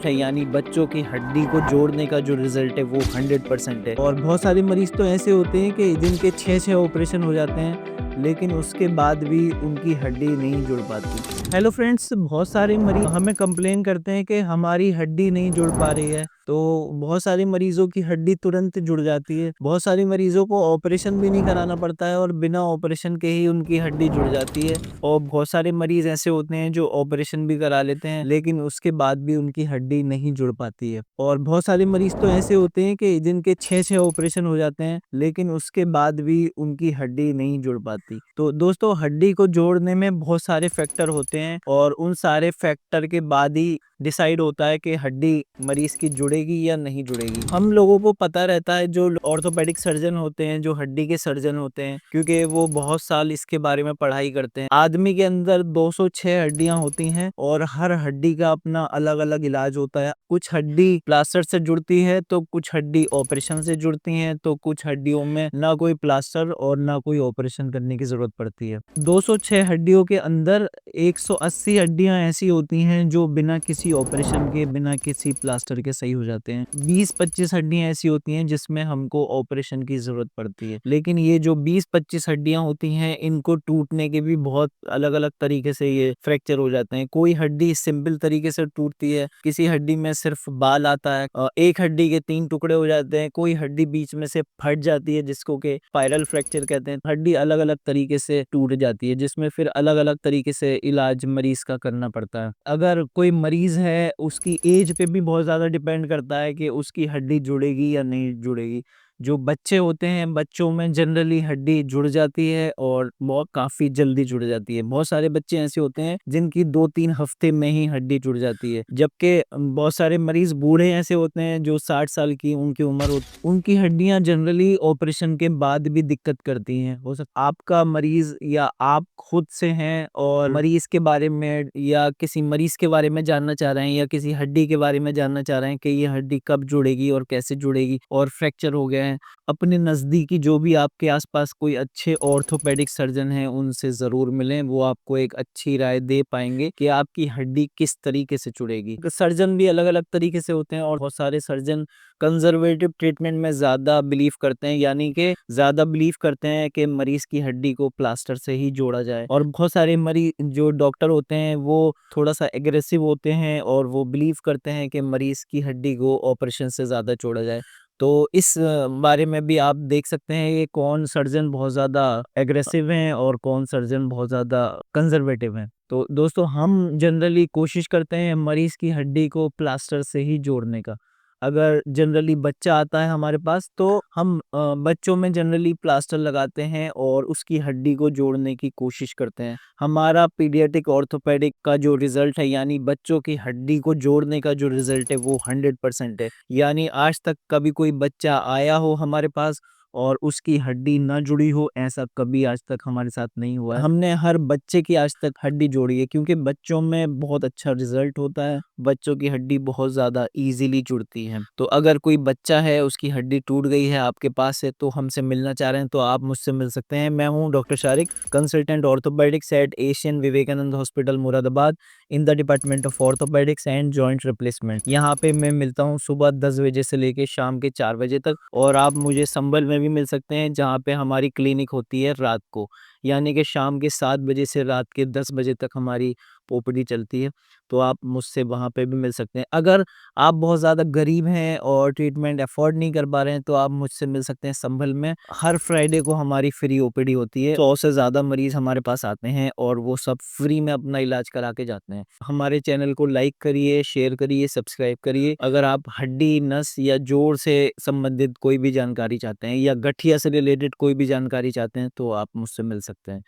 है, यानी बच्चों की हड्डी को जोड़ने का जो रिजल्ट है वो 100% है। और बहुत सारे मरीज तो ऐसे होते हैं कि जिनके 6 ऑपरेशन हो जाते हैं, लेकिन उसके बाद भी उनकी हड्डी नहीं जुड़ पाती। हेलो फ्रेंड्स, बहुत सारे मरीज हमें कंप्लेन करते हैं कि हमारी हड्डी नहीं जुड़ पा रही है। तो बहुत सारे मरीजों की हड्डी तुरंत जुड़ जाती है, बहुत सारे मरीजों को ऑपरेशन भी नहीं कराना पड़ता है और बिना ऑपरेशन के ही उनकी हड्डी जुड़ जाती है। और बहुत सारे मरीज ऐसे होते हैं जो ऑपरेशन भी करा लेते हैं, लेकिन उसके बाद भी उनकी हड्डी नहीं जुड़ पाती है। और बहुत सारे मरीज तो ऐसे होते हैं कि जिनके 6 ऑपरेशन हो जाते हैं, लेकिन उसके बाद भी उनकी हड्डी नहीं जुड़ पाती। तो दोस्तों, हड्डी को जोड़ने में बहुत सारे फैक्टर होते हैं और उन सारे फैक्टर के बाद ही डिसाइड होता है कि हड्डी मरीज की जुड़ेगी या नहीं जुड़ेगी। हम लोगों को पता रहता है, जो ऑर्थोपेडिक सर्जन होते हैं, जो हड्डी के सर्जन होते हैं, क्योंकि वो बहुत साल इसके बारे में पढ़ाई करते हैं। आदमी के अंदर 206 हड्डियां होती हैं और हर हड्डी का अपना अलग अलग इलाज होता है। कुछ हड्डी प्लास्टर से जुड़ती है, तो कुछ हड्डी ऑपरेशन से जुड़ती हैं, तो कुछ हड्डियों में ना कोई प्लास्टर और ना कोई ऑपरेशन करने की जरूरत पड़ती है। 206 हड्डियों के अंदर 180 हड्डियां ऐसी होती हैं जो बिना किसी ऑपरेशन के, बिना किसी प्लास्टर के सही हो जाते हैं। 20-25 हड्डियां ऐसी होती हैं जिसमें हमको ऑपरेशन की जरूरत पड़ती है। लेकिन ये जो 20-25 हड्डियां होती हैं, इनको टूटने के भी बहुत अलग अलग तरीके से ये फ्रैक्चर हो जाते हैं। कोई हड्डी सिंपल तरीके से टूटती है, किसी हड्डी में सिर्फ बाल आता है, एक हड्डी के 3 टुकड़े हो जाते हैं, कोई हड्डी बीच में से फट जाती है जिसको के स्पाइरल फ्रैक्चर कहते हैं। हड्डी अलग अलग तरीके से टूट जाती है, जिसमें फिर अलग अलग तरीके से इलाज मरीज का करना पड़ता है। अगर कोई मरीज है, उसकी एज पे भी बहुत ज्यादा डिपेंड करता है कि उसकी हड्डी जुड़ेगी या नहीं जुड़ेगी। जो बच्चे होते हैं, बच्चों में जनरली हड्डी जुड़ जाती है और बहुत काफी जल्दी जुड़ जाती है। बहुत सारे बच्चे ऐसे होते हैं जिनकी 2-3 हफ्ते में ही हड्डी जुड़ जाती है, जबकि बहुत सारे मरीज बूढ़े ऐसे होते हैं जो 60 साल की उनकी उम्र होती, उनकी हड्डियां जनरली ऑपरेशन के बाद भी दिक्कत करती हैं। हो सकता आपका मरीज या आप खुद से हैं और मरीज के बारे में या किसी मरीज के बारे में जानना चाह रहे हैं, या किसी हड्डी के बारे में जानना चाह रहे हैं कि ये हड्डी कब जुड़ेगी और कैसे जुड़ेगी और फ्रैक्चर हो गया है। अपने नज़दीकी जो भी आपके आसपास कोई अच्छे ऑर्थोपेडिक सर्जन हैं, उनसे ज़रूर मिलें। वो आपको एक अच्छी राय दे पाएंगे कि आपकी हड्डी किस तरीके से जुड़ेगी। सर्जन भी अलग अलग तरीके से होते हैं और बहुत सारे सर्जन कंजर्वेटिव ट्रीटमेंट में ज़्यादा बिलीव करते हैं, यानी कि ज़्यादा बिलीव करते हैं कि मरीज की हड्डी को प्लास्टर से ही जोड़ा जाए। और बहुत सारे मरीज जो डॉक्टर होते हैं वो थोड़ा सा एग्रेसिव होते हैं और वो बिलीव करते हैं कि मरीज की हड्डी को ऑपरेशन से ज़्यादा जोड़ा जाए। तो इस बारे में भी आप देख सकते हैं कि कौन सर्जन बहुत ज़्यादा एग्रेसिव हैं और कौन सर्जन बहुत ज़्यादा कंजर्वेटिव हैं। तो दोस्तों, हम जनरली कोशिश करते हैं मरीज की हड्डी को प्लास्टर से ही जोड़ने का। अगर जनरली बच्चा आता है हमारे पास, तो हम बच्चों में जनरली प्लास्टर लगाते हैं और उसकी हड्डी को जोड़ने की कोशिश करते हैं। हमारा पीडियाट्रिक ऑर्थोपेडिक का जो रिजल्ट है, यानी बच्चों की हड्डी को जोड़ने का जो रिजल्ट है, वो 100% है। यानी आज तक कभी कोई बच्चा आया हो हमारे पास और उसकी हड्डी ना जुड़ी हो, ऐसा कभी आज तक हमारे साथ नहीं हुआ है। हमने हर बच्चे की आज तक हड्डी जोड़ी है, क्योंकि बच्चों में बहुत अच्छा रिजल्ट होता है, बच्चों की हड्डी बहुत ज़्यादा इजीली जुड़ती है। तो अगर कोई बच्चा है, उसकी हड्डी टूट गई है, आपके पास है, तो हमसे मिलना चाह रहे हैं, तो आप मुझसे मिल सकते हैं। मैं हूँ doctor Shariq, consultant orthopaedics at Asian Vivekanand hospital Moradabad in the department of orthopaedics and joint replacement. यहाँ पे मैं मिलता हूँ सुबह 10 बजे से लेके शाम के 4 बजे तक। और आप मुझे संभल में भी मिल सकते हैं, जहाँ पे हमारी क्लिनिक होती है रात को, यानी कि शाम के 7 बजे से रात के 10 बजे तक हमारी ओपीडी चलती है। तो आप मुझसे वहाँ पे भी मिल सकते हैं। अगर आप बहुत ज़्यादा गरीब हैं और ट्रीटमेंट अफोर्ड नहीं कर पा रहे हैं, तो आप मुझसे मिल सकते हैं संभल में। हर फ्राइडे को हमारी फ्री ओपीडी होती है। 100 से ज़्यादा मरीज हमारे पास आते हैं और वो सब फ्री में अपना इलाज करा के जाते हैं। हमारे चैनल को लाइक करिए, शेयर करिए, सब्सक्राइब करिए। अगर आप हड्डी, नस या जोड़ से संबंधित कोई भी जानकारी चाहते हैं, या गठिया से रिलेटेड कोई भी जानकारी चाहते हैं, तो आप मुझसे मिल सकते हैं।